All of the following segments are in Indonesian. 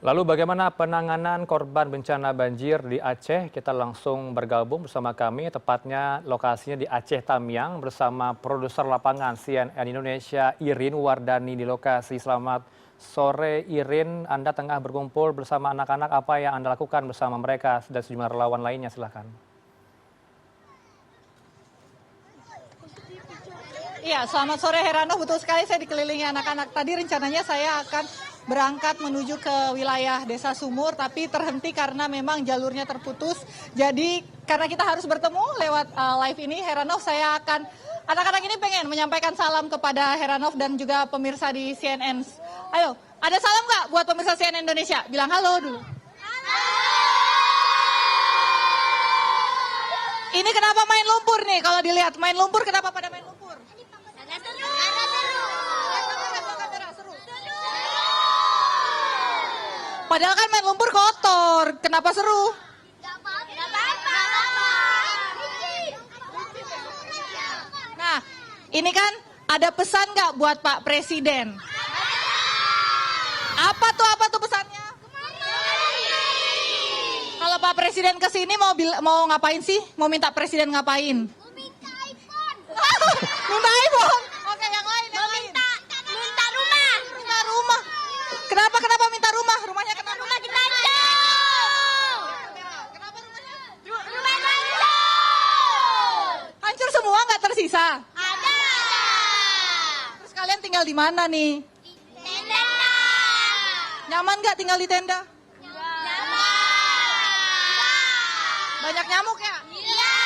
Lalu bagaimana penanganan korban bencana banjir di Aceh? Kita langsung bergabung bersama kami, tepatnya lokasinya di Aceh Tamiang bersama produser lapangan CNN Indonesia Irin Wardani di lokasi. Selamat sore Irin, Anda tengah berkumpul bersama anak-anak, apa yang Anda lakukan bersama mereka dan sejumlah relawan lainnya, silahkan. Iya, selamat sore Herano. Betul sekali saya dikelilingi anak-anak. Tadi rencananya saya akan berangkat menuju ke wilayah Desa Sumur, tapi terhenti karena memang jalurnya terputus. Jadi karena kita harus bertemu lewat live ini, Heranov, anak-anak ini pengen menyampaikan salam kepada Heranov dan juga pemirsa di CNN. Ayo, ada salam nggak buat pemirsa CNN Indonesia? Bilang halo dulu. Ini kenapa main lumpur nih? Kalau dilihat main lumpur, kenapa pada main lumpur? Padahal kan main lumpur kotor, kenapa seru? Nah, ini kan ada pesan nggak buat Pak Presiden? Apa tuh pesannya? Kalau Pak Presiden kesini mau ngapain sih? Mau minta Presiden ngapain? Minta iPhone. Oke, yang lain. Minta rumah. Minta rumah. Kenapa minta rumah? Rumahnya kenapa? Rumah di Tanjung. Kenapa rumahnya? Rumah Tanjung. Hancur semua, nggak tersisa. Ada. Terus kalian tinggal di mana nih? Tenda. Nyaman nggak tinggal di tenda? Nyaman. Banyak nyamuk ya? Iya.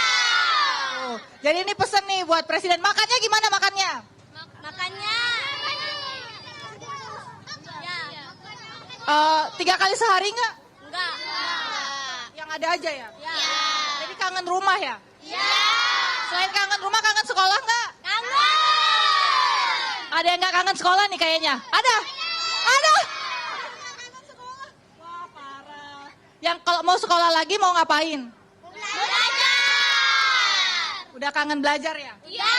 Oh, jadi ini pesen nih buat Presiden. Makannya gimana makannya? Makannya. Ya. 3 kali sehari nggak? Enggak. Yang ada aja ya? Ya. Jadi kangen rumah ya? Ya. Selain kangen rumah, kangen sekolah nggak? Kangen. Ada yang nggak kangen sekolah nih kayaknya? Ada? Ada? Wah, parah. Yang kalau mau sekolah lagi mau ngapain? Belajar. Udah kangen belajar ya? Iya.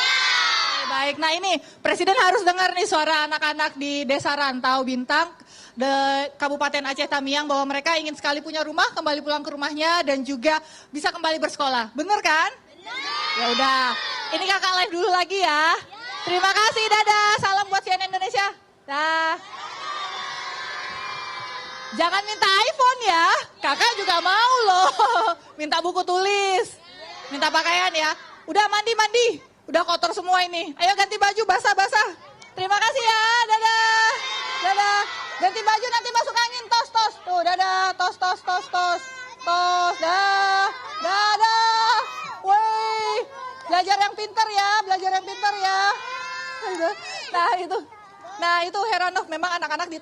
Baik, nah ini Presiden harus dengar nih suara anak-anak di Desa Rantau Bintang, Kabupaten Aceh Tamiang, bahwa mereka ingin sekali punya rumah, kembali pulang ke rumahnya, dan juga bisa kembali bersekolah. Bener kan? Benar. Ya udah, ini kakak live dulu lagi ya. Terima kasih, dadah. Salam buat CNN Indonesia. Dah. Jangan minta iPhone ya, kakak juga mau loh. Minta buku tulis, minta pakaian ya. Udah mandi, udah kotor semua ini. Ayo ganti baju, basah-basah. Terima kasih ya, dadah. Dadah. Ganti baju nanti masuk angin, tos. Tuh, dadah, tos. Tos, dah. Dadah. Woi, belajar yang pintar ya. Nah itu Heranov, memang anak-anak di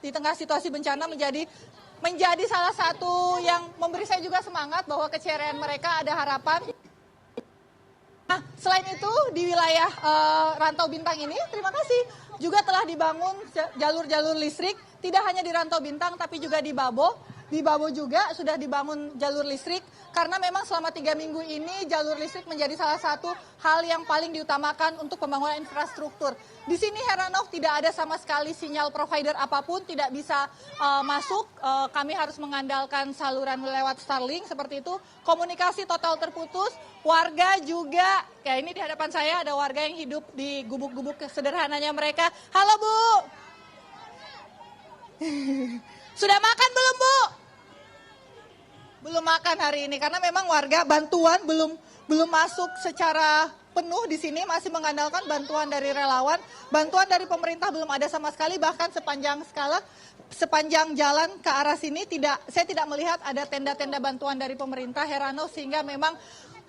tengah situasi bencana menjadi salah satu yang memberi saya juga semangat bahwa keceriaan mereka ada harapan. Nah, selain itu di wilayah Rantau Bintang ini, terima kasih, juga telah dibangun jalur-jalur listrik, tidak hanya di Rantau Bintang tapi juga di Babo. Di Babo juga sudah dibangun jalur listrik, karena memang selama 3 minggu ini jalur listrik menjadi salah satu hal yang paling diutamakan untuk pembangunan infrastruktur. Di sini Heranov tidak ada sama sekali sinyal provider apapun, tidak bisa masuk, kami harus mengandalkan saluran lewat Starlink seperti itu, komunikasi total terputus, warga juga, ya ini di hadapan saya ada warga yang hidup di gubuk-gubuk sederhananya mereka. Halo Bu, sudah makan belum Bu? Belum makan hari ini karena memang warga bantuan belum masuk secara penuh di sini, masih mengandalkan bantuan dari relawan, bantuan dari pemerintah belum ada sama sekali, bahkan sepanjang jalan ke arah sini saya tidak melihat ada tenda-tenda bantuan dari pemerintah, Herano, sehingga memang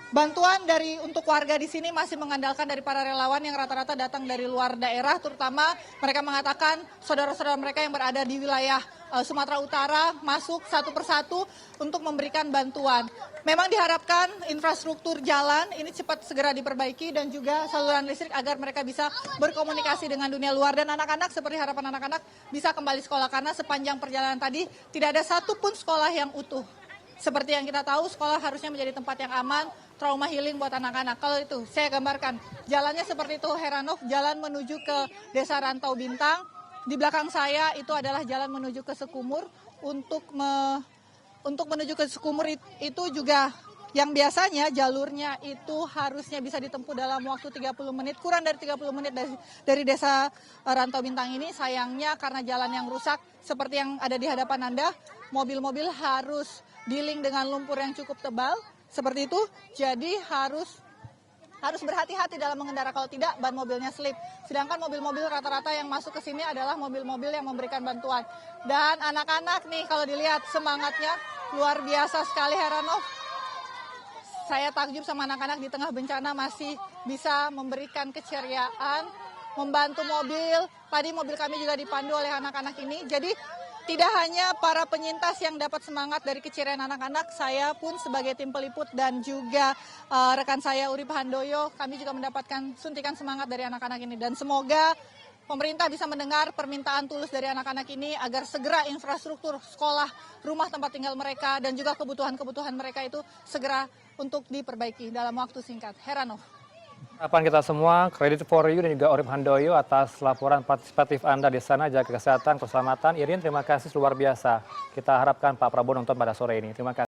bantuan untuk warga di sini masih mengandalkan dari para relawan yang rata-rata datang dari luar daerah, terutama mereka mengatakan saudara-saudara mereka yang berada di wilayah Sumatera Utara masuk satu persatu untuk memberikan bantuan. Memang diharapkan infrastruktur jalan ini cepat segera diperbaiki dan juga saluran listrik agar mereka bisa berkomunikasi dengan dunia luar, dan anak-anak seperti harapan anak-anak bisa kembali sekolah, karena sepanjang perjalanan tadi tidak ada satupun sekolah yang utuh. Seperti yang kita tahu, sekolah harusnya menjadi tempat yang aman, trauma healing buat anak-anak. Kalau itu, saya gambarkan. Jalannya seperti itu, Heranov, jalan menuju ke Desa Rantau Bintang. Di belakang saya itu adalah jalan menuju ke Sekumur. untuk menuju ke Sukumur itu juga yang biasanya jalurnya itu harusnya bisa ditempuh dalam waktu 30 menit, kurang dari 30 menit dari desa Rantau Bintang ini. Sayangnya karena jalan yang rusak seperti yang ada di hadapan Anda, mobil-mobil harus dealing dengan lumpur yang cukup tebal seperti itu. Jadi harus berhati-hati dalam mengendara, kalau tidak ban mobilnya slip. Sedangkan mobil-mobil rata-rata yang masuk ke sini adalah mobil-mobil yang memberikan bantuan. Dan anak-anak nih kalau dilihat semangatnya luar biasa sekali, Heranov. Saya takjub sama anak-anak di tengah bencana masih bisa memberikan keceriaan, membantu mobil. Tadi mobil kami juga dipandu oleh anak-anak ini. Jadi tidak hanya para penyintas yang dapat semangat dari keceriaan anak-anak, saya pun sebagai tim peliput dan juga rekan saya Urip Handoyo, kami juga mendapatkan suntikan semangat dari anak-anak ini. Dan semoga pemerintah bisa mendengar permintaan tulus dari anak-anak ini agar segera infrastruktur sekolah, rumah tempat tinggal mereka, dan juga kebutuhan-kebutuhan mereka itu segera untuk diperbaiki dalam waktu singkat. Heranov. Harapan kita semua, kredit for you dan juga Urip Handoyo atas laporan partisipatif Anda di sana, jaga kesehatan, keselamatan. Irin, terima kasih luar biasa. Kita harapkan Pak Prabowo nonton pada sore ini. Terima kasih.